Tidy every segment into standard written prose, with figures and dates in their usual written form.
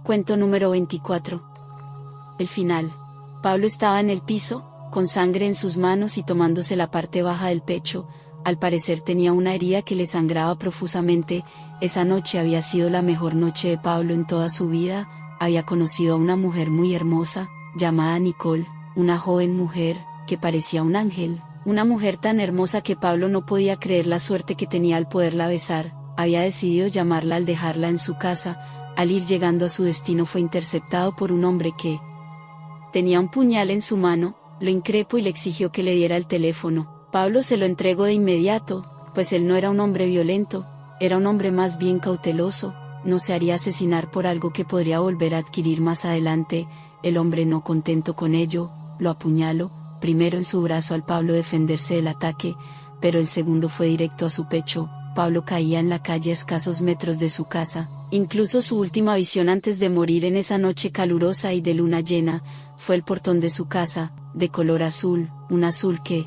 Cuento número 24. El final. Pablo estaba en el piso, con sangre en sus manos y tomándose la parte baja del pecho. Al parecer tenía una herida que le sangraba profusamente. Esa noche había sido la mejor noche de Pablo en toda su vida. Había conocido a una mujer muy hermosa, llamada Nicole, una joven mujer, que parecía un ángel, una mujer tan hermosa que Pablo no podía creer la suerte que tenía al poderla besar. Había decidido llamarla al dejarla en su casa. Al ir llegando a su destino fue interceptado por un hombre que tenía un puñal en su mano, lo increpó y le exigió que le diera el teléfono. Pablo se lo entregó de inmediato, pues él no era un hombre violento, era un hombre más bien cauteloso, no se haría asesinar por algo que podría volver a adquirir más adelante. El hombre, no contento con ello, lo apuñaló, primero en su brazo al Pablo defenderse del ataque, pero el segundo fue directo a su pecho. Pablo caía en la calle a escasos metros de su casa. Incluso su última visión antes de morir en esa noche calurosa y de luna llena, fue el portón de su casa, de color azul, un azul que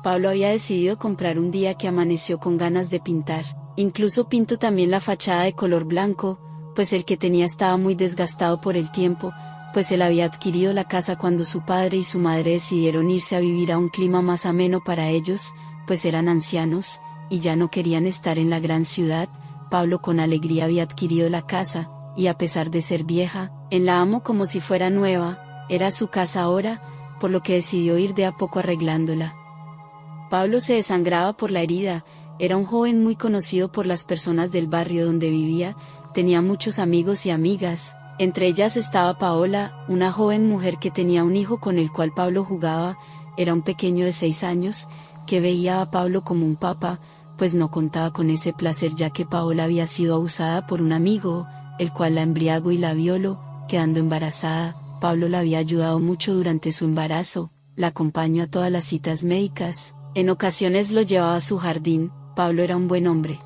Pablo había decidido comprar un día que amaneció con ganas de pintar. Incluso pintó también la fachada de color blanco, pues el que tenía estaba muy desgastado por el tiempo, pues él había adquirido la casa cuando su padre y su madre decidieron irse a vivir a un clima más ameno para ellos, pues eran ancianos, y ya no querían estar en la gran ciudad. Pablo con alegría había adquirido la casa, y a pesar de ser vieja, él la amó como si fuera nueva, era su casa ahora, por lo que decidió ir de a poco arreglándola. Pablo se desangraba por la herida, era un joven muy conocido por las personas del barrio donde vivía, tenía muchos amigos y amigas, entre ellas estaba Paola, una joven mujer que tenía un hijo con el cual Pablo jugaba, era un pequeño de 6 años, que veía a Pablo como un papá, pues no contaba con ese placer ya que Paola había sido abusada por un amigo, el cual la embriagó y la violó, quedando embarazada. Pablo la había ayudado mucho durante su embarazo, la acompañó a todas las citas médicas, en ocasiones lo llevaba a su jardín. Pablo era un buen hombre.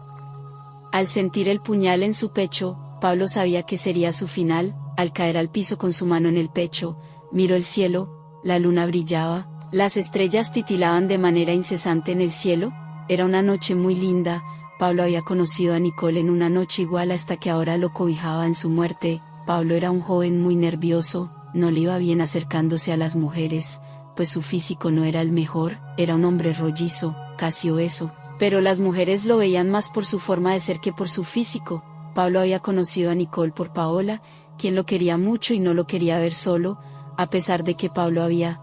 Al sentir el puñal en su pecho, Pablo sabía que sería su final. Al caer al piso con su mano en el pecho, miró el cielo, la luna brillaba, las estrellas titilaban de manera incesante en el cielo. Era una noche muy linda. Pablo había conocido a Nicole en una noche igual hasta que ahora lo cobijaba en su muerte. Pablo era un joven muy nervioso, no le iba bien acercándose a las mujeres, pues su físico no era el mejor, era un hombre rollizo, casi obeso, pero las mujeres lo veían más por su forma de ser que por su físico. Pablo había conocido a Nicole por Paola, quien lo quería mucho y no lo quería ver solo, a pesar de que Pablo había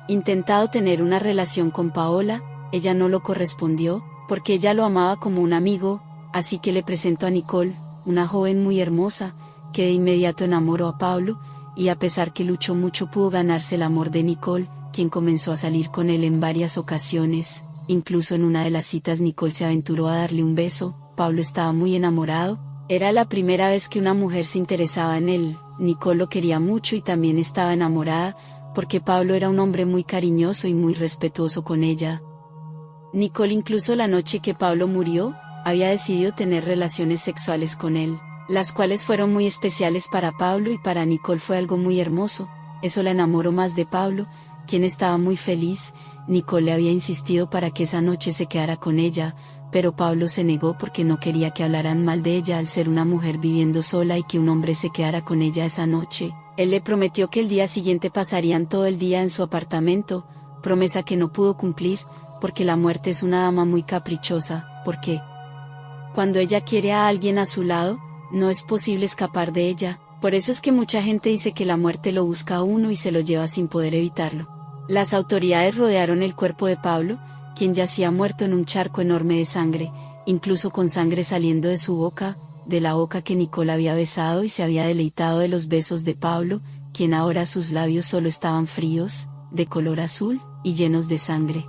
intentado tener una relación con Paola. Ella no lo correspondió, porque ella lo amaba como un amigo, así que le presentó a Nicole, una joven muy hermosa, que de inmediato enamoró a Pablo, y a pesar que luchó mucho pudo ganarse el amor de Nicole, quien comenzó a salir con él en varias ocasiones. Incluso en una de las citas Nicole se aventuró a darle un beso. Pablo estaba muy enamorado, era la primera vez que una mujer se interesaba en él. Nicole lo quería mucho y también estaba enamorada, porque Pablo era un hombre muy cariñoso y muy respetuoso con ella. Nicole, incluso la noche que Pablo murió, había decidido tener relaciones sexuales con él, las cuales fueron muy especiales para Pablo, y para Nicole fue algo muy hermoso. Eso la enamoró más de Pablo, quien estaba muy feliz. Nicole le había insistido para que esa noche se quedara con ella, pero Pablo se negó porque no quería que hablaran mal de ella al ser una mujer viviendo sola y que un hombre se quedara con ella esa noche. Él le prometió que el día siguiente pasarían todo el día en su apartamento, promesa que no pudo cumplir, porque la muerte es una dama muy caprichosa, porque cuando ella quiere a alguien a su lado, no es posible escapar de ella. Por eso es que mucha gente dice que la muerte lo busca a uno y se lo lleva sin poder evitarlo. Las autoridades rodearon el cuerpo de Pablo, quien yacía muerto en un charco enorme de sangre, incluso con sangre saliendo de su boca, de la boca que Nicole había besado y se había deleitado de los besos de Pablo, quien ahora sus labios solo estaban fríos, de color azul, y llenos de sangre.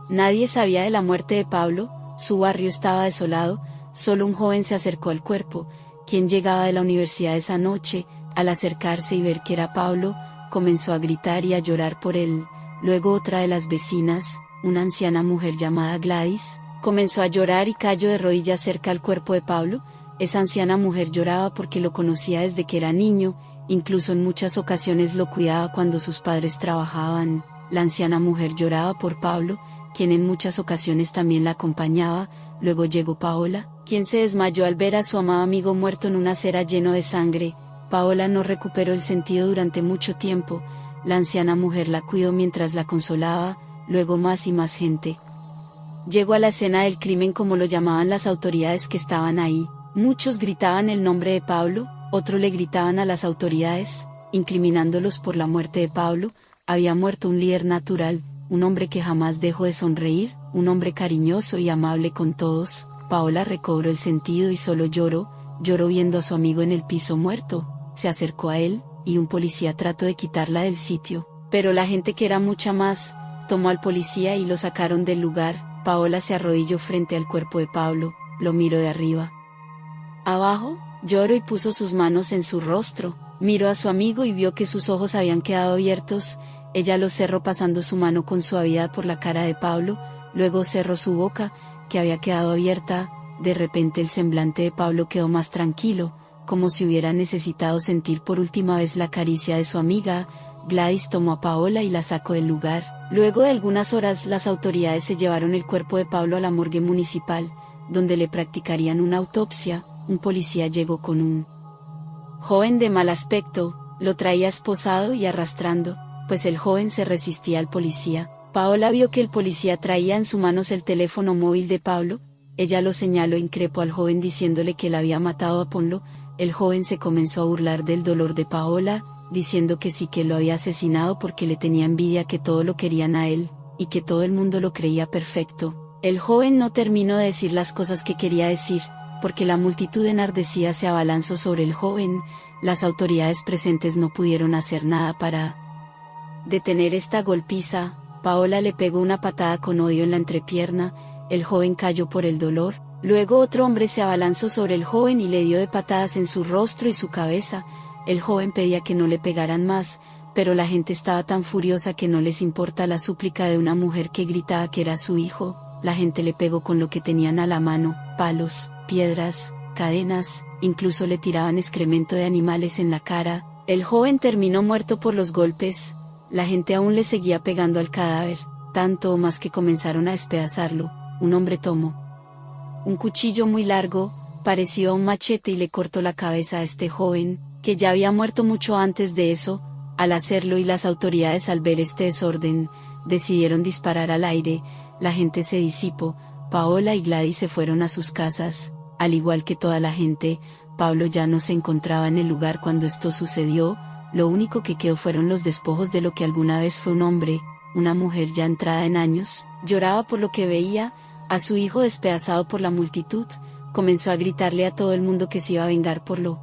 Nadie sabía de la muerte de Pablo, su barrio estaba desolado. Solo un joven se acercó al cuerpo, quien llegaba de la universidad esa noche. Al acercarse y ver que era Pablo, comenzó a gritar y a llorar por él. Luego otra de las vecinas, una anciana mujer llamada Gladys, comenzó a llorar y cayó de rodillas cerca al cuerpo de Pablo. Esa anciana mujer lloraba porque lo conocía desde que era niño, incluso en muchas ocasiones lo cuidaba cuando sus padres trabajaban. La anciana mujer lloraba por Pablo, quien en muchas ocasiones también la acompañaba. Luego llegó Paola, quien se desmayó al ver a su amado amigo muerto en una acera lleno de sangre. Paola no recuperó el sentido durante mucho tiempo. La anciana mujer la cuidó mientras la consolaba. Luego más y más gente llegó a la escena del crimen, como lo llamaban las autoridades que estaban ahí. Muchos gritaban el nombre de Pablo, otros le gritaban a las autoridades, incriminándolos por la muerte de Pablo. Había muerto un líder natural, un hombre que jamás dejó de sonreír, un hombre cariñoso y amable con todos. Paola recobró el sentido y solo lloró viendo a su amigo en el piso muerto. Se acercó a él, y un policía trató de quitarla del sitio, pero la gente, que era mucha más, tomó al policía y lo sacaron del lugar. Paola se arrodilló frente al cuerpo de Pablo, lo miró de arriba abajo, lloró y puso sus manos en su rostro. Miró a su amigo y vio que sus ojos habían quedado abiertos. Ella los cerró pasando su mano con suavidad por la cara de Pablo, luego cerró su boca, que había quedado abierta. De repente el semblante de Pablo quedó más tranquilo, como si hubiera necesitado sentir por última vez la caricia de su amiga. Gladys tomó a Paola y la sacó del lugar. Luego de algunas horas las autoridades se llevaron el cuerpo de Pablo a la morgue municipal, donde le practicarían una autopsia. Un policía llegó con un joven de mal aspecto, lo traía esposado y arrastrando, pues el joven se resistía al policía. Paola vio que el policía traía en sus manos el teléfono móvil de Pablo. Ella lo señaló e increpó al joven diciéndole que la había matado a Pablo. El joven se comenzó a burlar del dolor de Paola, diciendo que sí, que lo había asesinado porque le tenía envidia, que todo lo querían a él, y que todo el mundo lo creía perfecto. El joven no terminó de decir las cosas que quería decir, porque la multitud enardecida se abalanzó sobre el joven. Las autoridades presentes no pudieron hacer nada para detener esta golpiza. Paola le pegó una patada con odio en la entrepierna. El joven cayó por el dolor. Luego otro hombre se abalanzó sobre el joven y le dio de patadas en su rostro y su cabeza. El joven pedía que no le pegaran más, pero la gente estaba tan furiosa que no les importa la súplica de una mujer que gritaba que era su hijo. La gente le pegó con lo que tenían a la mano: palos, piedras, cadenas, incluso le tiraban excremento de animales en la cara. El joven terminó muerto por los golpes. La gente aún le seguía pegando al cadáver, tanto o más que comenzaron a despedazarlo. Un hombre tomó un cuchillo muy largo, parecido a un machete, y le cortó la cabeza a este joven, que ya había muerto mucho antes de eso. Al hacerlo, y las autoridades al ver este desorden, decidieron disparar al aire. La gente se disipó. Paola y Gladys se fueron a sus casas, al igual que toda la gente. Pablo ya no se encontraba en el lugar cuando esto sucedió. Lo único que quedó fueron los despojos de lo que alguna vez fue un hombre. Una mujer ya entrada en años, lloraba por lo que veía, a su hijo despedazado por la multitud. Comenzó a gritarle a todo el mundo que se iba a vengar por lo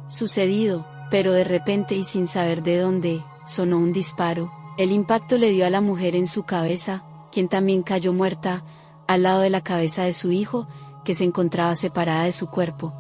sucedido, pero de repente, y sin saber de dónde, sonó un disparo. El impacto le dio a la mujer en su cabeza, quien también cayó muerta, al lado de la cabeza de su hijo, que se encontraba separada de su cuerpo.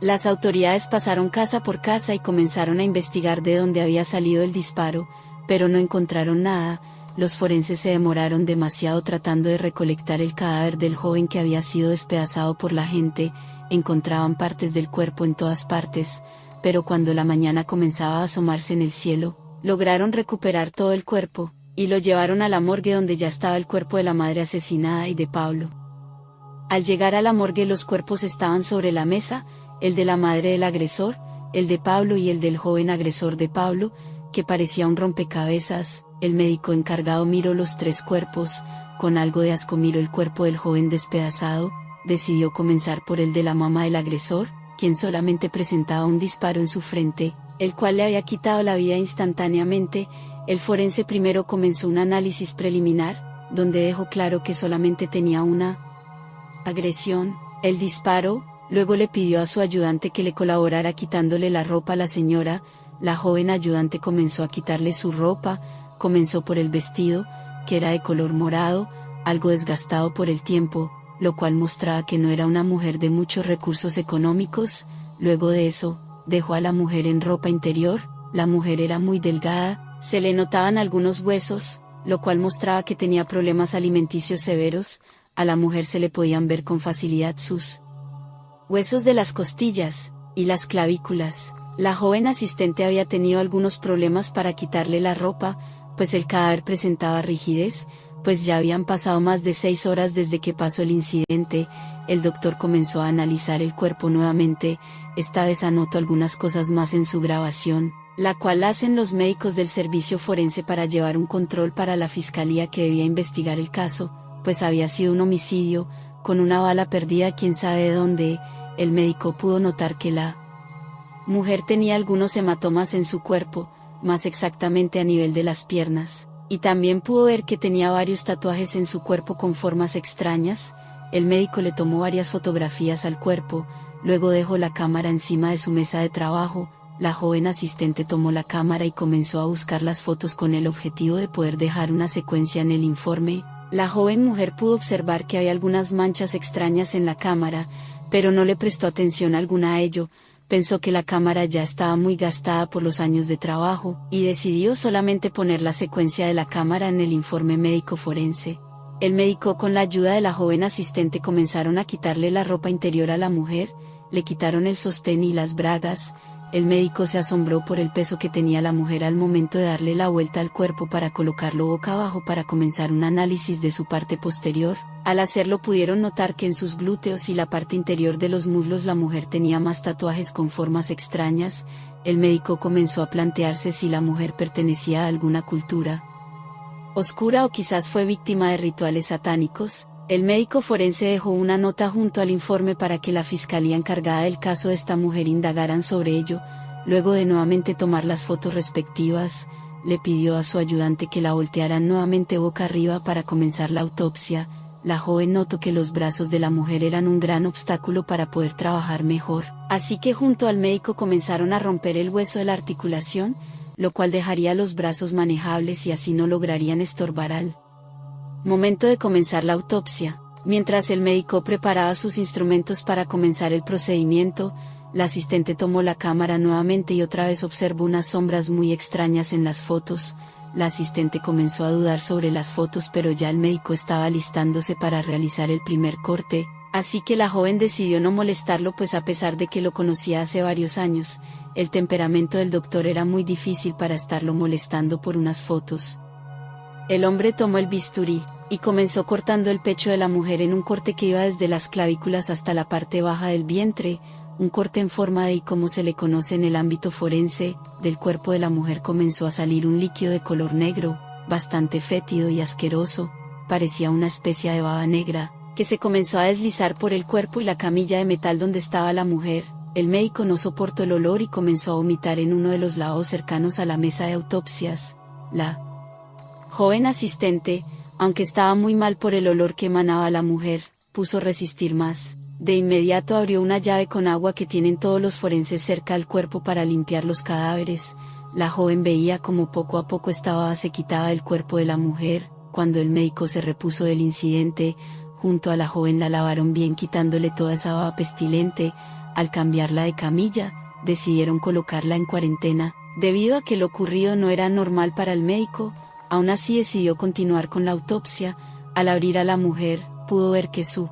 Las autoridades pasaron casa por casa y comenzaron a investigar de dónde había salido el disparo, pero no encontraron nada. Los forenses se demoraron demasiado tratando de recolectar el cadáver del joven que había sido despedazado por la gente. Encontraban partes del cuerpo en todas partes, pero cuando la mañana comenzaba a asomarse en el cielo, lograron recuperar todo el cuerpo, y lo llevaron a la morgue, donde ya estaba el cuerpo de la madre asesinada y de Pablo. Al llegar a la morgue, los cuerpos estaban sobre la mesa: el de la madre del agresor, el de Pablo y el del joven agresor de Pablo, que parecía un rompecabezas. El médico encargado miró los tres cuerpos, con algo de asco miró el cuerpo del joven despedazado. Decidió comenzar por el de la mamá del agresor, quien solamente presentaba un disparo en su frente, el cual le había quitado la vida instantáneamente. El forense primero comenzó un análisis preliminar, donde dejó claro que solamente tenía una agresión, el disparo. Luego le pidió a su ayudante que le colaborara quitándole la ropa a la señora. La joven ayudante comenzó a quitarle su ropa. Comenzó por el vestido, que era de color morado, algo desgastado por el tiempo, lo cual mostraba que no era una mujer de muchos recursos económicos. Luego de eso, dejó a la mujer en ropa interior. La mujer era muy delgada, se le notaban algunos huesos, lo cual mostraba que tenía problemas alimenticios severos. A la mujer se le podían ver con facilidad sus huesos de las costillas y las clavículas. La joven asistente había tenido algunos problemas para quitarle la ropa, pues el cadáver presentaba rigidez, pues ya habían pasado más de 6 horas desde que pasó el incidente. El doctor comenzó a analizar el cuerpo nuevamente, esta vez anotó algunas cosas más en su grabación, la cual hacen los médicos del servicio forense para llevar un control para la fiscalía que debía investigar el caso, pues había sido un homicidio, con una bala perdida quién sabe de dónde. El médico pudo notar que la mujer tenía algunos hematomas en su cuerpo, más exactamente a nivel de las piernas, y también pudo ver que tenía varios tatuajes en su cuerpo con formas extrañas. El médico le tomó varias fotografías al cuerpo, luego dejó la cámara encima de su mesa de trabajo. La joven asistente tomó la cámara y comenzó a buscar las fotos con el objetivo de poder dejar una secuencia en el informe. La joven mujer pudo observar que había algunas manchas extrañas en la cámara, pero no le prestó atención alguna a ello. Pensó que la cámara ya estaba muy gastada por los años de trabajo, y decidió solamente poner la secuencia de la cámara en el informe médico forense. El médico, con la ayuda de la joven asistente, comenzaron a quitarle la ropa interior a la mujer, le quitaron el sostén y las bragas. El médico se asombró por el peso que tenía la mujer al momento de darle la vuelta al cuerpo para colocarlo boca abajo para comenzar un análisis de su parte posterior. Al hacerlo pudieron notar que en sus glúteos y la parte interior de los muslos la mujer tenía más tatuajes con formas extrañas. El médico comenzó a plantearse si la mujer pertenecía a alguna cultura oscura o quizás fue víctima de rituales satánicos. El médico forense dejó una nota junto al informe para que la fiscalía encargada del caso de esta mujer indagaran sobre ello. Luego de nuevamente tomar las fotos respectivas, le pidió a su ayudante que la voltearan nuevamente boca arriba para comenzar la autopsia. La joven notó que los brazos de la mujer eran un gran obstáculo para poder trabajar mejor, así que junto al médico comenzaron a romper el hueso de la articulación, lo cual dejaría los brazos manejables y así no lograrían estorbar al momento de comenzar la autopsia. Mientras el médico preparaba sus instrumentos para comenzar el procedimiento, la asistente tomó la cámara nuevamente y otra vez observó unas sombras muy extrañas en las fotos. La asistente comenzó a dudar sobre las fotos, pero ya el médico estaba alistándose para realizar el primer corte, así que la joven decidió no molestarlo, pues a pesar de que lo conocía hace varios años, el temperamento del doctor era muy difícil para estarlo molestando por unas fotos. El hombre tomó el bisturí y comenzó cortando el pecho de la mujer en un corte que iba desde las clavículas hasta la parte baja del vientre, un corte en forma de I como se le conoce en el ámbito forense. Del cuerpo de la mujer comenzó a salir un líquido de color negro, bastante fétido y asqueroso, parecía una especie de baba negra, que se comenzó a deslizar por el cuerpo y la camilla de metal donde estaba la mujer. El médico no soportó el olor y comenzó a vomitar en uno de los lavabos cercanos a la mesa de autopsias. La joven asistente, aunque estaba muy mal por el olor que emanaba la mujer, puso resistir más. De inmediato abrió una llave con agua que tienen todos los forenses cerca al cuerpo para limpiar los cadáveres. La joven veía como poco a poco esta baba se quitaba del cuerpo de la mujer. Cuando el médico se repuso del incidente, junto a la joven la lavaron bien quitándole toda esa baba pestilente. Al cambiarla de camilla, decidieron colocarla en cuarentena, debido a que lo ocurrido no era normal para el médico. Aún así decidió continuar con la autopsia. Al abrir a la mujer, pudo ver que su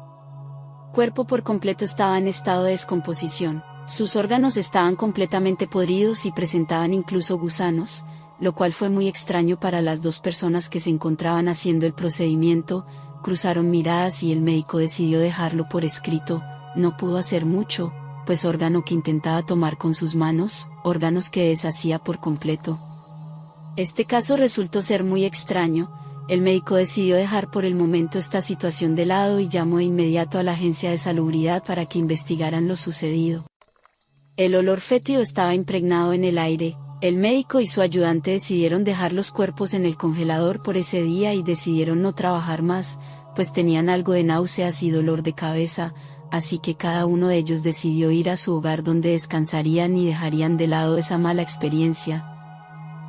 cuerpo por completo estaba en estado de descomposición. Sus órganos estaban completamente podridos y presentaban incluso gusanos, lo cual fue muy extraño para las dos personas que se encontraban haciendo el procedimiento. Cruzaron miradas y el médico decidió dejarlo por escrito. No pudo hacer mucho, pues órgano que intentaba tomar con sus manos, órganos que deshacía por completo. Este caso resultó ser muy extraño. El médico decidió dejar por el momento esta situación de lado y llamó de inmediato a la agencia de salubridad para que investigaran lo sucedido. El olor fétido estaba impregnado en el aire. El médico y su ayudante decidieron dejar los cuerpos en el congelador por ese día y decidieron no trabajar más, pues tenían algo de náuseas y dolor de cabeza, así que cada uno de ellos decidió ir a su hogar donde descansarían y dejarían de lado esa mala experiencia.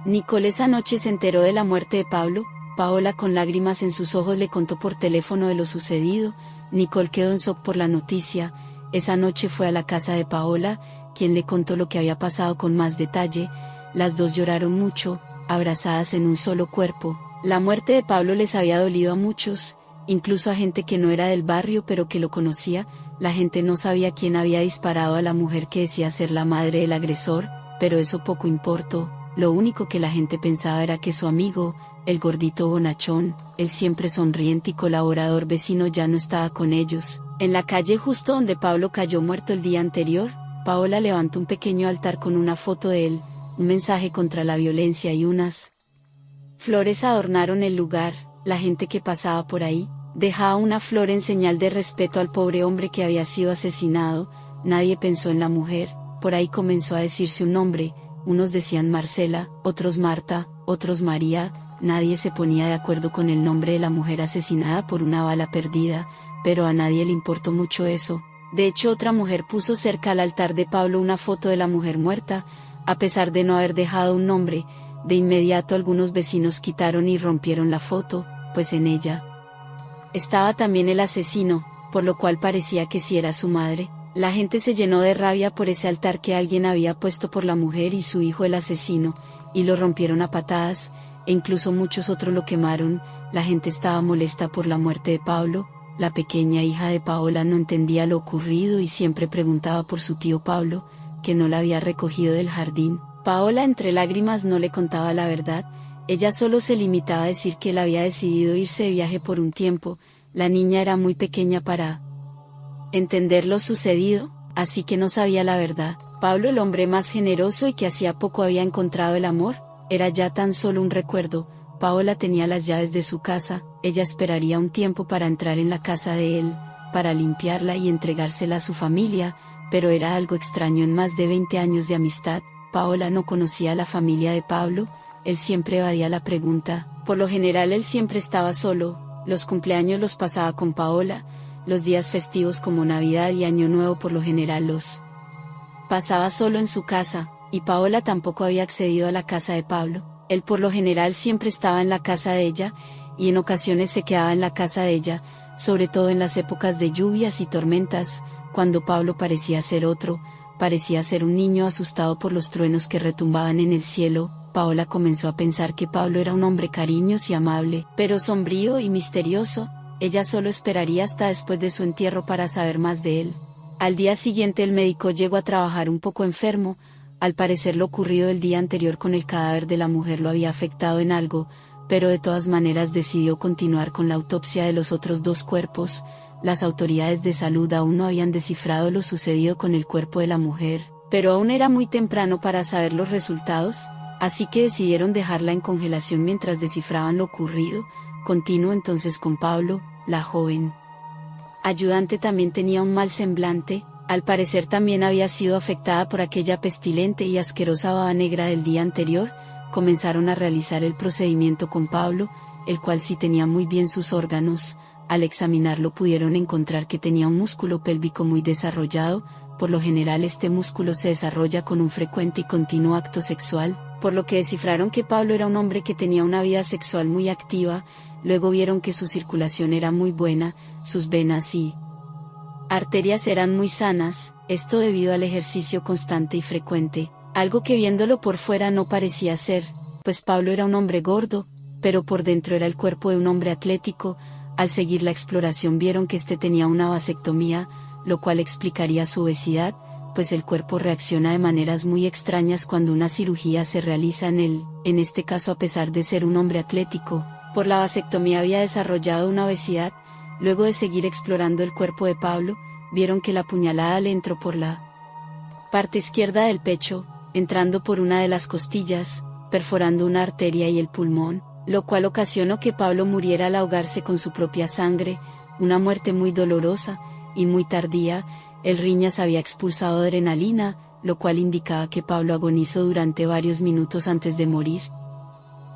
Nicole esa noche se enteró de la muerte de Pablo. Paola, con lágrimas en sus ojos, le contó por teléfono de lo sucedido. Nicole quedó en shock por la noticia. Esa noche fue a la casa de Paola, quien le contó lo que había pasado con más detalle. Las dos lloraron mucho, abrazadas en un solo cuerpo. La muerte de Pablo les había dolido a muchos, incluso a gente que no era del barrio pero que lo conocía. La gente no sabía quién había disparado a la mujer que decía ser la madre del agresor, pero eso poco importó. Lo único que la gente pensaba era que su amigo, el gordito bonachón, el siempre sonriente y colaborador vecino ya no estaba con ellos. En la calle justo donde Pablo cayó muerto el día anterior, Paola levantó un pequeño altar con una foto de él, un mensaje contra la violencia y unas flores adornaron el lugar. La gente que pasaba por ahí, dejaba una flor en señal de respeto al pobre hombre que había sido asesinado. Nadie pensó en la mujer. Por ahí comenzó a decirse un nombre, unos decían Marcela, otros Marta, otros María. Nadie se ponía de acuerdo con el nombre de la mujer asesinada por una bala perdida, pero a nadie le importó mucho eso. De hecho, otra mujer puso cerca al altar de Pablo una foto de la mujer muerta, a pesar de no haber dejado un nombre. De inmediato algunos vecinos quitaron y rompieron la foto, pues en ella estaba también el asesino, por lo cual parecía que sí era su madre. La gente se llenó de rabia por ese altar que alguien había puesto por la mujer y su hijo el asesino, y lo rompieron a patadas, e incluso muchos otros lo quemaron. La gente estaba molesta por la muerte de Pablo. La pequeña hija de Paola no entendía lo ocurrido y siempre preguntaba por su tío Pablo, que no la había recogido del jardín. Paola entre lágrimas no le contaba la verdad. Ella solo se limitaba a decir que él había decidido irse de viaje por un tiempo. La niña era muy pequeña para entender lo sucedido, así que no sabía la verdad. Pablo, el hombre más generoso y que hacía poco había encontrado el amor, era ya tan solo un recuerdo. Paola tenía las llaves de su casa. Ella esperaría un tiempo para entrar en la casa de él, para limpiarla y entregársela a su familia, pero era algo extraño. En más de 20 años de amistad, Paola no conocía a la familia de Pablo. Él siempre evadía la pregunta. Por lo general él siempre estaba solo. Los cumpleaños los pasaba con Paola. Los días festivos como Navidad y Año Nuevo por lo general los pasaba solo en su casa, y Paola tampoco había accedido a la casa de Pablo. Él por lo general siempre estaba en la casa de ella, y en ocasiones se quedaba en la casa de ella, sobre todo en las épocas de lluvias y tormentas, cuando Pablo parecía ser otro, parecía ser un niño asustado por los truenos que retumbaban en el cielo. Paola comenzó a pensar que Pablo era un hombre cariñoso y amable, pero sombrío y misterioso. Ella solo esperaría hasta después de su entierro para saber más de él. Al día siguiente el médico llegó a trabajar un poco enfermo. Al parecer lo ocurrido el día anterior con el cadáver de la mujer lo había afectado en algo, pero de todas maneras decidió continuar con la autopsia de los otros dos cuerpos. Las autoridades de salud aún no habían descifrado lo sucedido con el cuerpo de la mujer, pero aún era muy temprano para saber los resultados, así que decidieron dejarla en congelación mientras descifraban lo ocurrido. Continuó entonces con Pablo. La joven ayudante también tenía un mal semblante. Al parecer también había sido afectada por aquella pestilente y asquerosa baba negra del día anterior. Comenzaron a realizar el procedimiento con Pablo, el cual sí tenía muy bien sus órganos. Al examinarlo pudieron encontrar que tenía un músculo pélvico muy desarrollado. Por lo general este músculo se desarrolla con un frecuente y continuo acto sexual, por lo que descifraron que Pablo era un hombre que tenía una vida sexual muy activa. Luego vieron que su circulación era muy buena, sus venas y arterias eran muy sanas, esto debido al ejercicio constante y frecuente, algo que viéndolo por fuera no parecía ser, pues Pablo era un hombre gordo, pero por dentro era el cuerpo de un hombre atlético. Al seguir la exploración vieron que este tenía una vasectomía, lo cual explicaría su obesidad, pues el cuerpo reacciona de maneras muy extrañas cuando una cirugía se realiza en él. En este caso, a pesar de ser un hombre atlético, por la vasectomía había desarrollado una obesidad. Luego de seguir explorando el cuerpo de Pablo, vieron que la puñalada le entró por la parte izquierda del pecho, entrando por una de las costillas, perforando una arteria y el pulmón, lo cual ocasionó que Pablo muriera al ahogarse con su propia sangre, una muerte muy dolorosa y muy tardía. El riñas había expulsado adrenalina, lo cual indicaba que Pablo agonizó durante varios minutos antes de morir.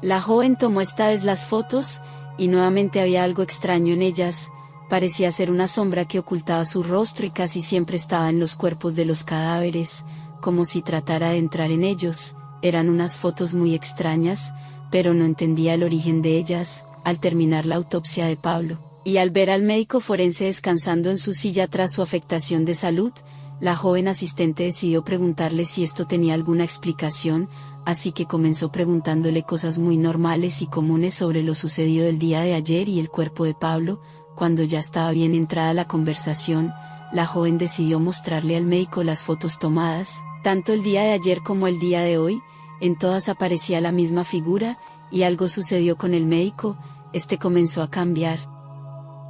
La joven tomó esta vez las fotos, y nuevamente había algo extraño en ellas. Parecía ser una sombra que ocultaba su rostro y casi siempre estaba en los cuerpos de los cadáveres, como si tratara de entrar en ellos. Eran unas fotos muy extrañas, pero no entendía el origen de ellas. Al terminar la autopsia de Pablo, y al ver al médico forense descansando en su silla tras su afectación de salud, la joven asistente decidió preguntarle si esto tenía alguna explicación, así que comenzó preguntándole cosas muy normales y comunes sobre lo sucedido el día de ayer y el cuerpo de Pablo. Cuando ya estaba bien entrada la conversación, la joven decidió mostrarle al médico las fotos tomadas, tanto el día de ayer como el día de hoy. En todas aparecía la misma figura, y algo sucedió con el médico, este comenzó a cambiar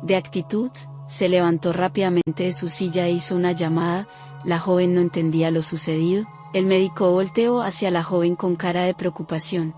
de actitud, se levantó rápidamente de su silla e hizo una llamada. La joven no entendía lo sucedido. El médico volteó hacia la joven con cara de preocupación.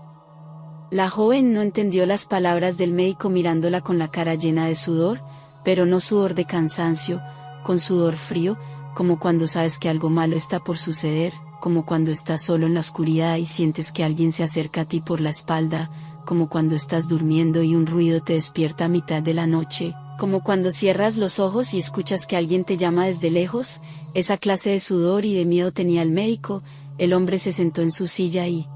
La joven no entendió las palabras del médico mirándola con la cara llena de sudor, pero no sudor de cansancio, con sudor frío, como cuando sabes que algo malo está por suceder, como cuando estás solo en la oscuridad y sientes que alguien se acerca a ti por la espalda, como cuando estás durmiendo y un ruido te despierta a mitad de la noche, como cuando cierras los ojos y escuchas que alguien te llama desde lejos. Esa clase de sudor y de miedo tenía el médico. El hombre se sentó en su silla y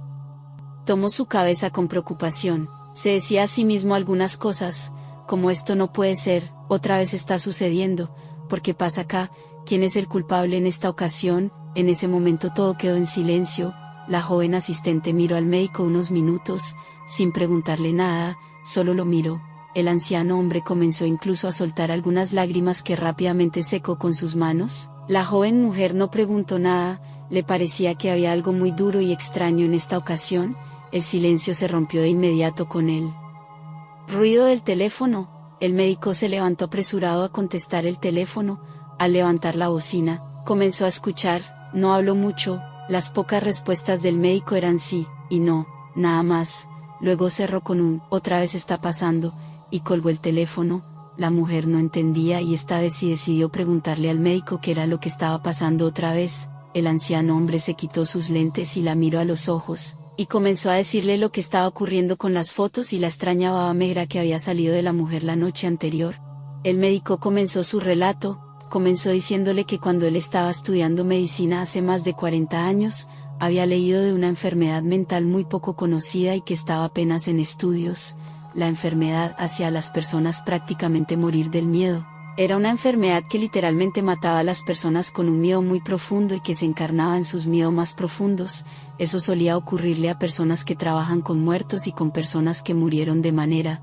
tomó su cabeza con preocupación. Se decía a sí mismo algunas cosas, como esto no puede ser, otra vez está sucediendo, ¿por qué pasa acá? ¿Quién es el culpable en esta ocasión? En ese momento todo quedó en silencio. La joven asistente miró al médico unos minutos, sin preguntarle nada, solo lo miró. El anciano hombre comenzó incluso a soltar algunas lágrimas que rápidamente secó con sus manos. La joven mujer no preguntó nada, le parecía que había algo muy duro y extraño en esta ocasión. El silencio se rompió de inmediato con el ruido del teléfono. El médico se levantó apresurado a contestar el teléfono. Al levantar la bocina, comenzó a escuchar. No habló mucho, las pocas respuestas del médico eran sí y no, nada más. Luego cerró con un «otra vez está pasando» y colgó el teléfono. La mujer no entendía y esta vez sí decidió preguntarle al médico qué era lo que estaba pasando otra vez. El anciano hombre se quitó sus lentes y la miró a los ojos, y comenzó a decirle lo que estaba ocurriendo con las fotos y la extraña baba negra que había salido de la mujer la noche anterior. El médico comenzó su relato. Comenzó diciéndole que cuando él estaba estudiando medicina hace más de 40 años, había leído de una enfermedad mental muy poco conocida y que estaba apenas en estudios. La enfermedad hacía a las personas prácticamente morir del miedo. Era una enfermedad que literalmente mataba a las personas con un miedo muy profundo y que se encarnaba en sus miedos más profundos. Eso solía ocurrirle a personas que trabajan con muertos y con personas que murieron de manera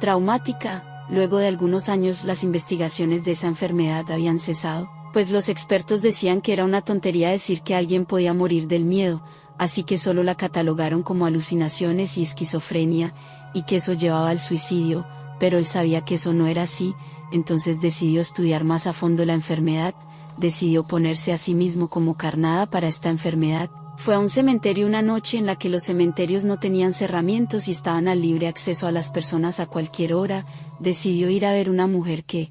traumática. Luego de algunos años las investigaciones de esa enfermedad habían cesado, pues los expertos decían que era una tontería decir que alguien podía morir del miedo, así que solo la catalogaron como alucinaciones y esquizofrenia, y que eso llevaba al suicidio, pero él sabía que eso no era así. Entonces decidió estudiar más a fondo la enfermedad, decidió ponerse a sí mismo como carnada para esta enfermedad. Fue a un cementerio una noche en la que los cementerios no tenían cerramientos y estaban al libre acceso a las personas a cualquier hora. Decidió ir a ver una mujer que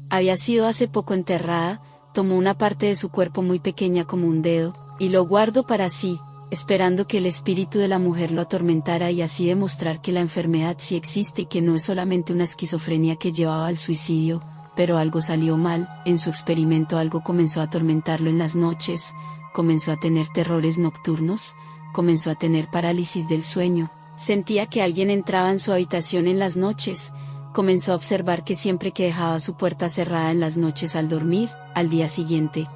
había sido hace poco enterrada. Tomó una parte de su cuerpo muy pequeña como un dedo, y lo guardó para sí, esperando que el espíritu de la mujer lo atormentara y así demostrar que la enfermedad sí existe y que no es solamente una esquizofrenia que llevaba al suicidio. Pero algo salió mal. En su experimento algo comenzó a atormentarlo en las noches. Comenzó a tener terrores nocturnos, comenzó a tener parálisis del sueño, sentía que alguien entraba en su habitación en las noches, comenzó a observar que siempre que dejaba su puerta cerrada en las noches al dormir, al día siguiente,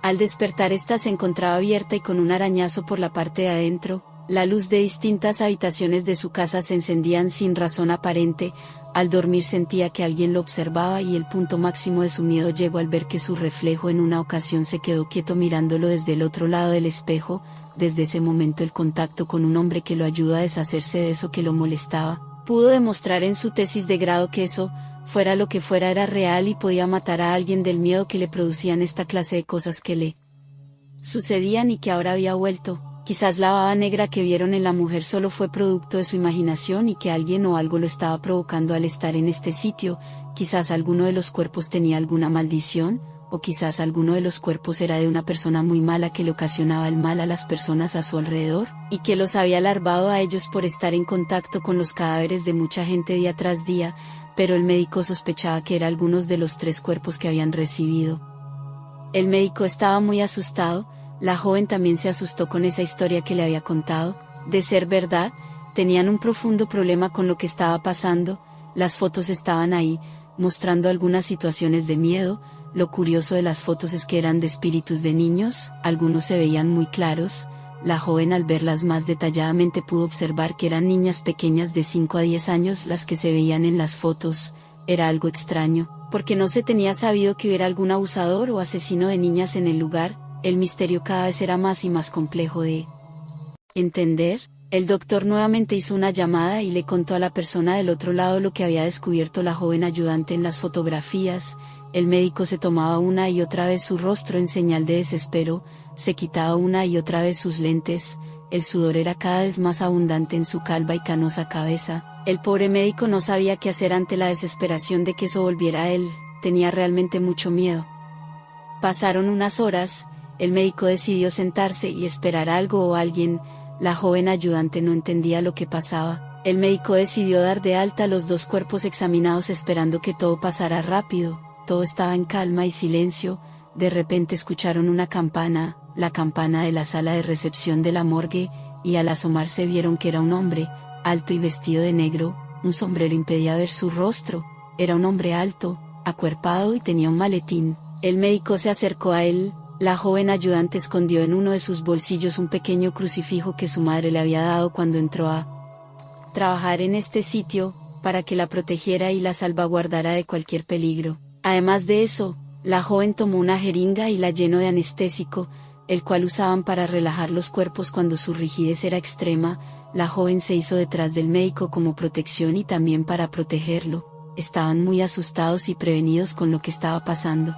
al despertar ésta se encontraba abierta y con un arañazo por la parte de adentro. La luz de distintas habitaciones de su casa se encendían sin razón aparente. Al dormir sentía que alguien lo observaba y el punto máximo de su miedo llegó al ver que su reflejo en una ocasión se quedó quieto mirándolo desde el otro lado del espejo. Desde ese momento el contacto con un hombre que lo ayuda a deshacerse de eso que lo molestaba. Pudo demostrar en su tesis de grado que eso, fuera lo que fuera, era real y podía matar a alguien del miedo que le producían esta clase de cosas que le sucedían y que ahora había vuelto. Quizás la baba negra que vieron en la mujer solo fue producto de su imaginación y que alguien o algo lo estaba provocando al estar en este sitio. Quizás alguno de los cuerpos tenía alguna maldición, o quizás alguno de los cuerpos era de una persona muy mala que le ocasionaba el mal a las personas a su alrededor, y que los había larvado a ellos por estar en contacto con los cadáveres de mucha gente día tras día, pero el médico sospechaba que era algunos de los 3 cuerpos que habían recibido. El médico estaba muy asustado. La joven también se asustó con esa historia que le había contado. De ser verdad, tenían un profundo problema con lo que estaba pasando. Las fotos estaban ahí, mostrando algunas situaciones de miedo. Lo curioso de las fotos es que eran de espíritus de niños, algunos se veían muy claros. La joven al verlas más detalladamente pudo observar que eran niñas pequeñas de 5 a 10 años las que se veían en las fotos. Era algo extraño, porque no se tenía sabido que hubiera algún abusador o asesino de niñas en el lugar. El misterio cada vez era más y más complejo de entender. El doctor nuevamente hizo una llamada y le contó a la persona del otro lado lo que había descubierto la joven ayudante en las fotografías. El médico se tomaba una y otra vez su rostro en señal de desespero, se quitaba una y otra vez sus lentes, el sudor era cada vez más abundante en su calva y canosa cabeza. El pobre médico no sabía qué hacer ante la desesperación de que eso volviera a él, tenía realmente mucho miedo. Pasaron unas horas, el médico decidió sentarse y esperar algo o alguien. La joven ayudante no entendía lo que pasaba. El médico decidió dar de alta los dos cuerpos examinados esperando que todo pasara rápido. Todo estaba en calma y silencio. De repente escucharon una campana, la campana de la sala de recepción de la morgue, y al asomarse vieron que era un hombre, alto y vestido de negro. Un sombrero impedía ver su rostro. Era un hombre alto, acuerpado y tenía un maletín. El médico se acercó a él. La joven ayudante escondió en uno de sus bolsillos un pequeño crucifijo que su madre le había dado cuando entró a trabajar en este sitio, para que la protegiera y la salvaguardara de cualquier peligro. Además de eso, la joven tomó una jeringa y la llenó de anestésico, el cual usaban para relajar los cuerpos cuando su rigidez era extrema. La joven se hizo detrás del médico como protección y también para protegerlo. Estaban muy asustados y prevenidos con lo que estaba pasando.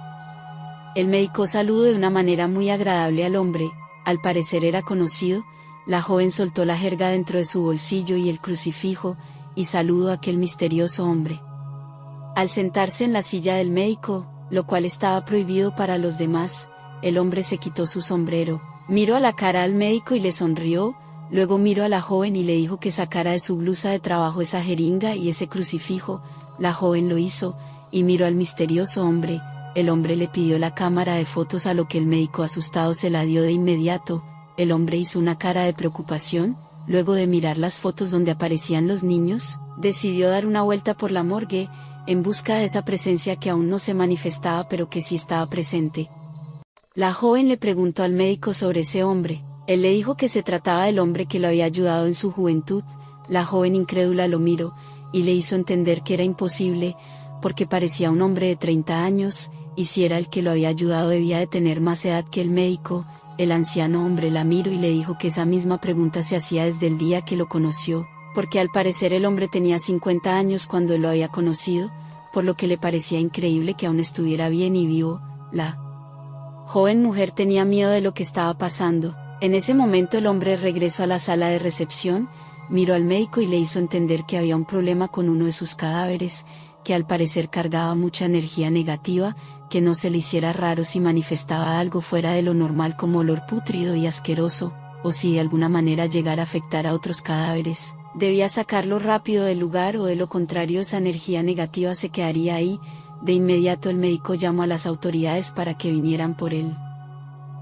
El médico saludó de una manera muy agradable al hombre, al parecer era conocido. La joven soltó la jerga dentro de su bolsillo y el crucifijo, y saludó a aquel misterioso hombre. Al sentarse en la silla del médico, lo cual estaba prohibido para los demás, el hombre se quitó su sombrero, miró a la cara al médico y le sonrió, luego miró a la joven y le dijo que sacara de su blusa de trabajo esa jeringa y ese crucifijo. La joven lo hizo, y miró al misterioso hombre. El hombre le pidió la cámara de fotos, a lo que el médico asustado se la dio de inmediato. El hombre hizo una cara de preocupación, luego de mirar las fotos donde aparecían los niños, decidió dar una vuelta por la morgue, en busca de esa presencia que aún no se manifestaba pero que sí estaba presente. La joven le preguntó al médico sobre ese hombre. Él le dijo que se trataba del hombre que lo había ayudado en su juventud. La joven incrédula lo miró, y le hizo entender que era imposible, porque parecía un hombre de 30 años, y si era el que lo había ayudado debía de tener más edad que el médico. El anciano hombre la miró y le dijo que esa misma pregunta se hacía desde el día que lo conoció, porque al parecer el hombre tenía 50 años cuando él lo había conocido, por lo que le parecía increíble que aún estuviera bien y vivo. La joven mujer tenía miedo de lo que estaba pasando. En ese momento el hombre regresó a la sala de recepción, miró al médico y le hizo entender que había un problema con uno de sus cadáveres, que al parecer cargaba mucha energía negativa, que no se le hiciera raro si manifestaba algo fuera de lo normal como olor pútrido y asqueroso, o si de alguna manera llegara a afectar a otros cadáveres. Debía sacarlo rápido del lugar o de lo contrario esa energía negativa se quedaría ahí. De inmediato el médico llamó a las autoridades para que vinieran por el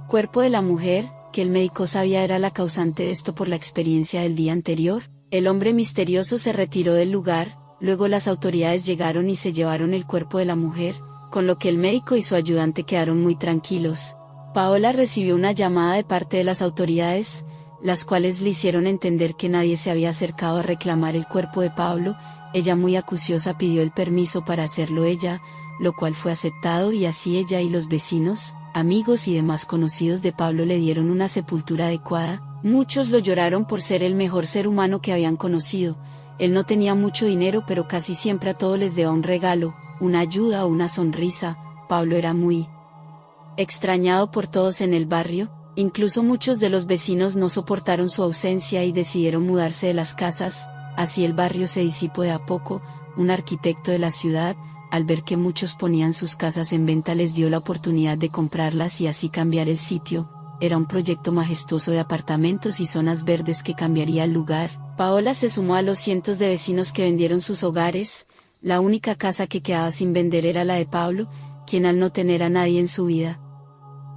cuerpo de la mujer, que el médico sabía era la causante de esto por la experiencia del día anterior. El hombre misterioso se retiró del lugar, luego las autoridades llegaron y se llevaron el cuerpo de la mujer, con lo que el médico y su ayudante quedaron muy tranquilos. Paola recibió una llamada de parte de las autoridades, las cuales le hicieron entender que nadie se había acercado a reclamar el cuerpo de Pablo. Ella muy acuciosa pidió el permiso para hacerlo ella, lo cual fue aceptado y así ella y los vecinos, amigos y demás conocidos de Pablo le dieron una sepultura adecuada. Muchos lo lloraron por ser el mejor ser humano que habían conocido. Él no tenía mucho dinero pero casi siempre a todos les daba un regalo, una ayuda o una sonrisa. Pablo era muy extrañado por todos en el barrio, incluso muchos de los vecinos no soportaron su ausencia y decidieron mudarse de las casas. Así el barrio se disipó de a poco. Un arquitecto de la ciudad, al ver que muchos ponían sus casas en venta, les dio la oportunidad de comprarlas y así cambiar el sitio. Era un proyecto majestuoso de apartamentos y zonas verdes que cambiaría el lugar. Paola se sumó a los cientos de vecinos que vendieron sus hogares. La única casa que quedaba sin vender era la de Pablo, quien al no tener a nadie en su vida,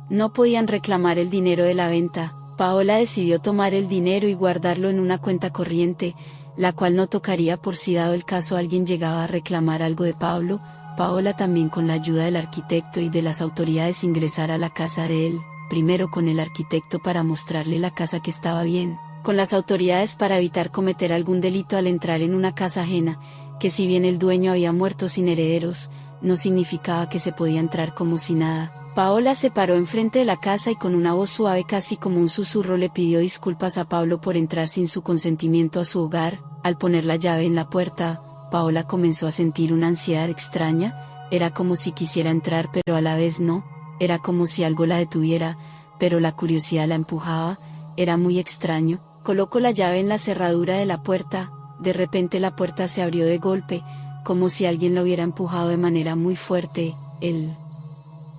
no podían reclamar el dinero de la venta. Paola decidió tomar el dinero y guardarlo en una cuenta corriente, la cual no tocaría por si dado el caso alguien llegaba a reclamar algo de Pablo. Paola también con la ayuda del arquitecto y de las autoridades ingresara a la casa de él, primero con el arquitecto para mostrarle la casa que estaba bien, con las autoridades para evitar cometer algún delito al entrar en una casa ajena, que si bien el dueño había muerto sin herederos, no significaba que se podía entrar como si nada. Paola se paró enfrente de la casa y con una voz suave casi como un susurro le pidió disculpas a Pablo por entrar sin su consentimiento a su hogar. Al poner la llave en la puerta, Paola comenzó a sentir una ansiedad extraña, era como si quisiera entrar pero a la vez no, era como si algo la detuviera, pero la curiosidad la empujaba, era muy extraño. Colocó la llave en la cerradura de la puerta, de repente la puerta se abrió de golpe, como si alguien la hubiera empujado de manera muy fuerte. El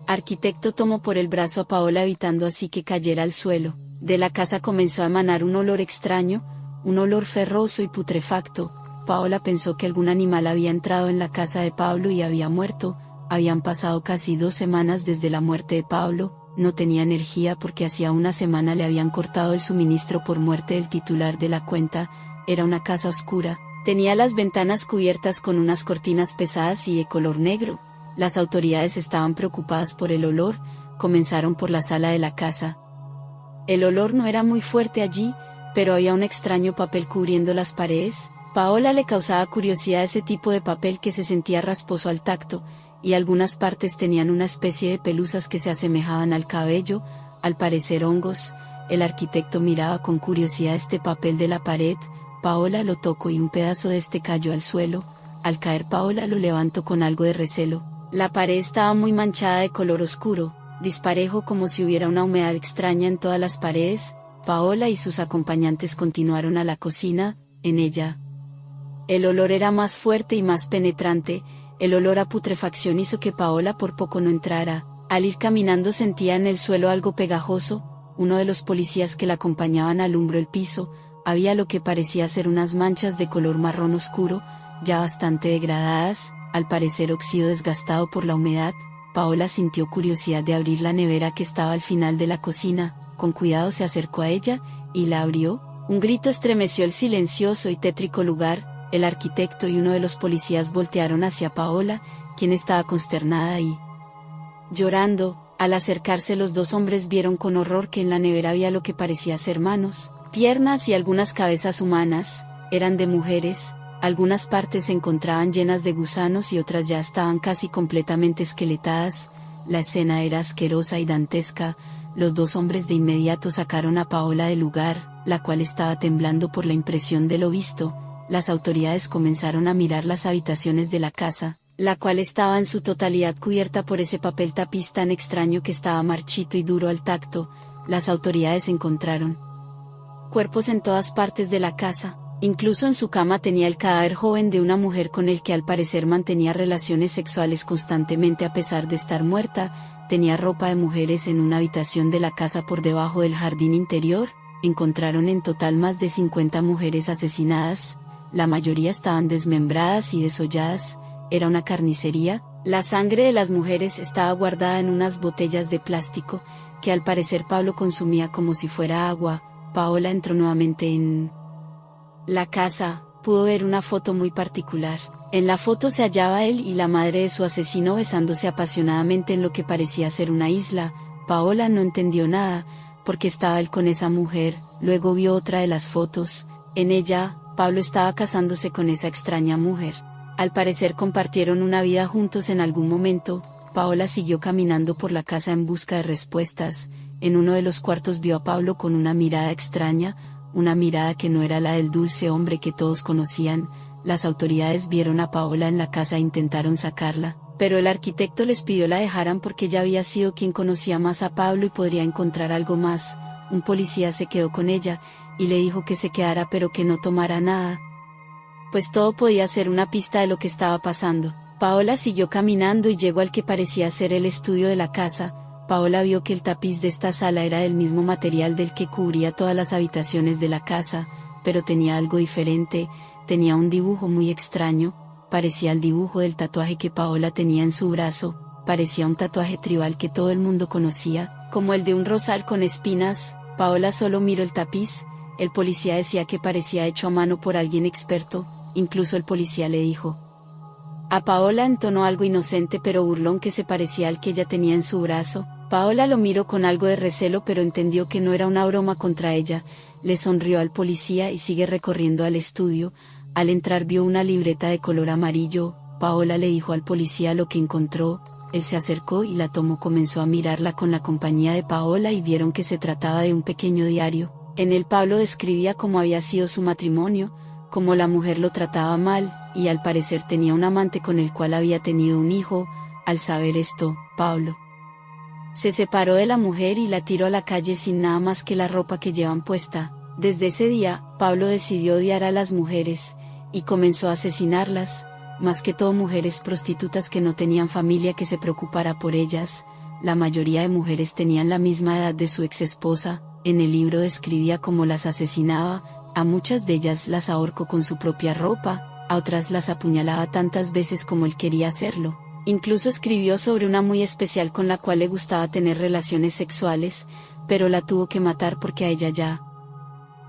arquitecto tomó por el brazo a Paola evitando así que cayera al suelo. De la casa comenzó a emanar un olor extraño, un olor ferroso y putrefacto. Paola pensó que algún animal había entrado en la casa de Pablo y había muerto. Habían pasado casi 2 semanas desde la muerte de Pablo, no tenía energía porque hacía una semana le habían cortado el suministro por muerte del titular de la cuenta. Era una casa oscura, tenía las ventanas cubiertas con unas cortinas pesadas y de color negro. Las autoridades estaban preocupadas por el olor, comenzaron por la sala de la casa. El olor no era muy fuerte allí, pero había un extraño papel cubriendo las paredes. Paola le causaba curiosidad ese tipo de papel que se sentía rasposo al tacto, y algunas partes tenían una especie de pelusas que se asemejaban al cabello, al parecer hongos. El arquitecto miraba con curiosidad este papel de la pared. Paola lo tocó y un pedazo de este cayó al suelo. Al caer Paola lo levantó con algo de recelo. La pared estaba muy manchada de color oscuro, disparejo como si hubiera una humedad extraña en todas las paredes. Paola y sus acompañantes continuaron a la cocina. En ella el olor era más fuerte y más penetrante. El olor a putrefacción hizo que Paola por poco no entrara. Al ir caminando sentía en el suelo algo pegajoso. Uno de los policías que la acompañaban alumbró el piso. Había lo que parecía ser unas manchas de color marrón oscuro, ya bastante degradadas, al parecer óxido desgastado por la humedad. Paola sintió curiosidad de abrir la nevera que estaba al final de la cocina. Con cuidado se acercó a ella, y la abrió. Un grito estremeció el silencioso y tétrico lugar. El arquitecto y uno de los policías voltearon hacia Paola, quien estaba consternada y llorando. Al acercarse los 2 hombres vieron con horror que en la nevera había lo que parecía ser manos, piernas y algunas cabezas humanas. Eran de mujeres, algunas partes se encontraban llenas de gusanos y otras ya estaban casi completamente esqueletadas. La escena era asquerosa y dantesca. Los 2 hombres de inmediato sacaron a Paola del lugar, la cual estaba temblando por la impresión de lo visto. Las autoridades comenzaron a mirar las habitaciones de la casa, la cual estaba en su totalidad cubierta por ese papel tapiz tan extraño que estaba marchito y duro al tacto. Las autoridades encontraron cuerpos en todas partes de la casa, incluso en su cama tenía el cadáver joven de una mujer con el que al parecer mantenía relaciones sexuales constantemente a pesar de estar muerta. Tenía ropa de mujeres en una habitación de la casa por debajo del jardín interior. Encontraron en total más de 50 mujeres asesinadas. La mayoría estaban desmembradas y desolladas. Era una carnicería. La sangre de las mujeres estaba guardada en unas botellas de plástico, que al parecer Pablo consumía como si fuera agua. Paola entró nuevamente en la casa. Pudo ver una foto muy particular. En la foto se hallaba él y la madre de su asesino besándose apasionadamente en lo que parecía ser una isla. Paola no entendió nada, porque estaba él con esa mujer. Luego vio otra de las fotos. En ella, Pablo estaba casándose con esa extraña mujer. Al parecer compartieron una vida juntos en algún momento. Paola siguió caminando por la casa en busca de respuestas. En uno de los cuartos vio a Pablo con una mirada extraña, una mirada que no era la del dulce hombre que todos conocían. Las autoridades vieron a Paola en la casa e intentaron sacarla, pero el arquitecto les pidió la dejaran porque ella había sido quien conocía más a Pablo y podría encontrar algo más. Un policía se quedó con ella, y le dijo que se quedara pero que no tomara nada, pues todo podía ser una pista de lo que estaba pasando. Paola siguió caminando y llegó al que parecía ser el estudio de la casa. Paola vio que el tapiz de esta sala era del mismo material del que cubría todas las habitaciones de la casa, pero tenía algo diferente, tenía un dibujo muy extraño, parecía el dibujo del tatuaje que Paola tenía en su brazo, parecía un tatuaje tribal que todo el mundo conocía, como el de un rosal con espinas. Paola solo miró el tapiz. El policía decía que parecía hecho a mano por alguien experto. Incluso el policía le dijo a Paola en tono algo inocente pero burlón que se parecía al que ella tenía en su brazo. Paola lo miró con algo de recelo pero entendió que no era una broma contra ella. Le sonrió al policía y sigue recorriendo al estudio. Al entrar vio una libreta de color amarillo. Paola le dijo al policía lo que encontró. Él se acercó y la tomó, comenzó a mirarla con la compañía de Paola y vieron que se trataba de un pequeño diario. En él Pablo describía cómo había sido su matrimonio, cómo la mujer lo trataba mal, y al parecer tenía un amante con el cual había tenido un hijo. Al saber esto, Pablo se separó de la mujer y la tiró a la calle sin nada más que la ropa que llevan puesta. Desde ese día, Pablo decidió odiar a las mujeres, y comenzó a asesinarlas, más que todo mujeres prostitutas que no tenían familia que se preocupara por ellas. La mayoría de mujeres tenían la misma edad de su ex esposa. En el libro describía cómo las asesinaba, a muchas de ellas las ahorcó con su propia ropa, a otras las apuñalaba tantas veces como él quería hacerlo. Incluso escribió sobre una muy especial con la cual le gustaba tener relaciones sexuales, pero la tuvo que matar porque a ella ya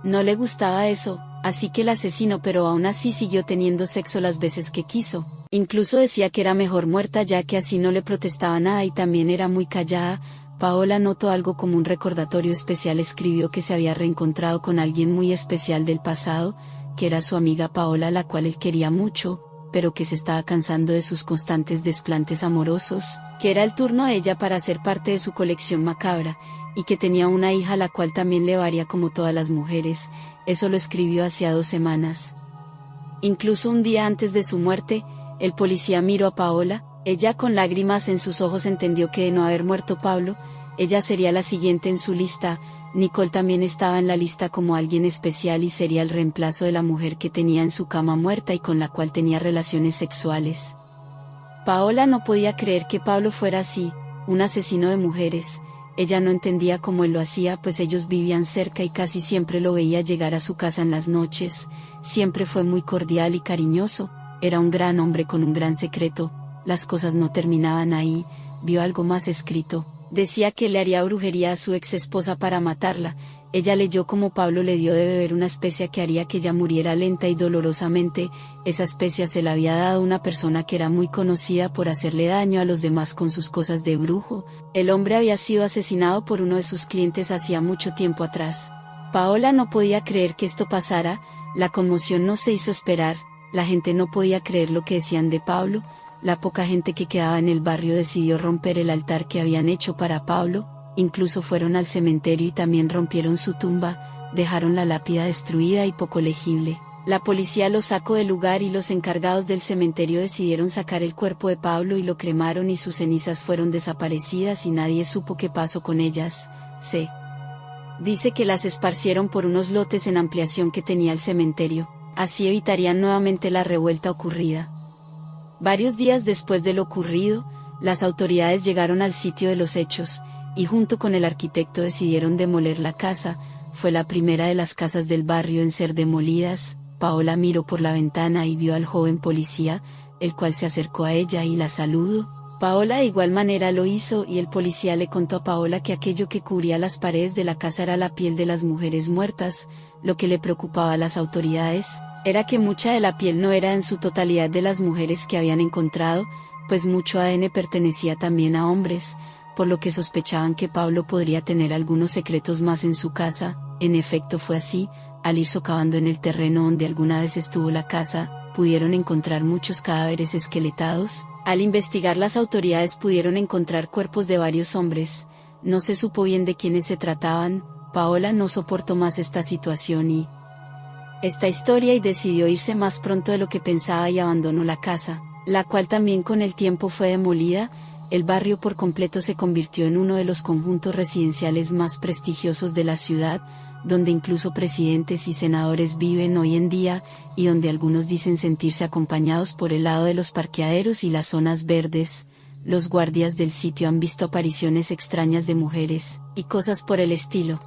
no le gustaba eso, así que la asesinó, pero aún así siguió teniendo sexo las veces que quiso. Incluso decía que era mejor muerta ya que así no le protestaba nada y también era muy callada. Paola notó algo como un recordatorio especial, escribió que se había reencontrado con alguien muy especial del pasado, que era su amiga Paola, la cual él quería mucho, pero que se estaba cansando de sus constantes desplantes amorosos, que era el turno a ella para ser parte de su colección macabra, y que tenía una hija la cual también le varía como todas las mujeres. Eso lo escribió hacía 2 semanas. Incluso un día antes de su muerte, el policía miró a Paola. Ella con lágrimas en sus ojos entendió que de no haber muerto Pablo, ella sería la siguiente en su lista. Nicole también estaba en la lista como alguien especial y sería el reemplazo de la mujer que tenía en su cama muerta y con la cual tenía relaciones sexuales. Paola no podía creer que Pablo fuera así, un asesino de mujeres. Ella no entendía cómo él lo hacía, pues ellos vivían cerca y casi siempre lo veía llegar a su casa en las noches. Siempre fue muy cordial y cariñoso, era un gran hombre con un gran secreto. Las cosas no terminaban ahí, vio algo más escrito. Decía que le haría brujería a su ex esposa para matarla. Ella leyó cómo Pablo le dio de beber una especia que haría que ella muriera lenta y dolorosamente. Esa especia se la había dado una persona que era muy conocida por hacerle daño a los demás con sus cosas de brujo. El hombre había sido asesinado por uno de sus clientes hacía mucho tiempo atrás. Paola no podía creer que esto pasara, la conmoción no se hizo esperar, la gente no podía creer lo que decían de Pablo. La poca gente que quedaba en el barrio decidió romper el altar que habían hecho para Pablo, incluso fueron al cementerio y también rompieron su tumba, dejaron la lápida destruida y poco legible. La policía lo sacó del lugar y los encargados del cementerio decidieron sacar el cuerpo de Pablo y lo cremaron y sus cenizas fueron desaparecidas y nadie supo qué pasó con ellas. Se dice que las esparcieron por unos lotes en ampliación que tenía el cementerio, así evitarían nuevamente la revuelta ocurrida. Varios días después de lo ocurrido, las autoridades llegaron al sitio de los hechos, y junto con el arquitecto decidieron demoler la casa. Fue la primera de las casas del barrio en ser demolidas. Paola miró por la ventana y vio al joven policía, el cual se acercó a ella y la saludó. Paola de igual manera lo hizo y el policía le contó a Paola que aquello que cubría las paredes de la casa era la piel de las mujeres muertas. Lo que le preocupaba a las autoridades era que mucha de la piel no era en su totalidad de las mujeres que habían encontrado, pues mucho ADN pertenecía también a hombres, por lo que sospechaban que Pablo podría tener algunos secretos más en su casa. En efecto fue así, al ir socavando en el terreno donde alguna vez estuvo la casa, pudieron encontrar muchos cadáveres esqueletados. Al investigar las autoridades pudieron encontrar cuerpos de varios hombres, no se supo bien de quiénes se trataban. Paola no soportó más esta situación y esta historia y decidió irse más pronto de lo que pensaba y abandonó la casa, la cual también con el tiempo fue demolida. El barrio por completo se convirtió en uno de los conjuntos residenciales más prestigiosos de la ciudad, donde incluso presidentes y senadores viven hoy en día, y donde algunos dicen sentirse acompañados por el lado de los parqueaderos y las zonas verdes. Los guardias del sitio han visto apariciones extrañas de mujeres, y cosas por el estilo.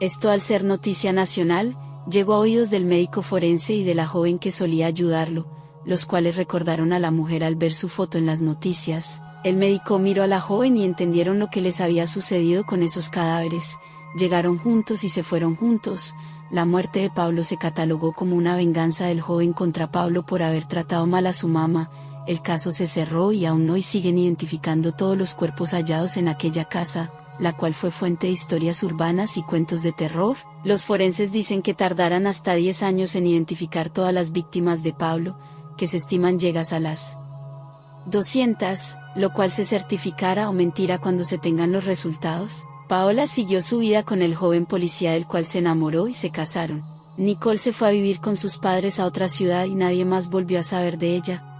Esto, al ser noticia nacional, llegó a oídos del médico forense y de la joven que solía ayudarlo, los cuales recordaron a la mujer al ver su foto en las noticias. El médico miró a la joven y entendieron lo que les había sucedido con esos cadáveres. Llegaron juntos y se fueron juntos. La muerte de Pablo se catalogó como una venganza del joven contra Pablo por haber tratado mal a su mamá. El caso se cerró y aún hoy siguen identificando todos los cuerpos hallados en aquella casa, la cual fue fuente de historias urbanas y cuentos de terror. Los forenses dicen que tardarán hasta 10 años en identificar todas las víctimas de Pablo, que se estiman llegas a las 200, lo cual se certificara o mentira cuando se tengan los resultados. Paola siguió su vida con el joven policía del cual se enamoró y se casaron. Nicole se fue a vivir con sus padres a otra ciudad y nadie más volvió a saber de ella.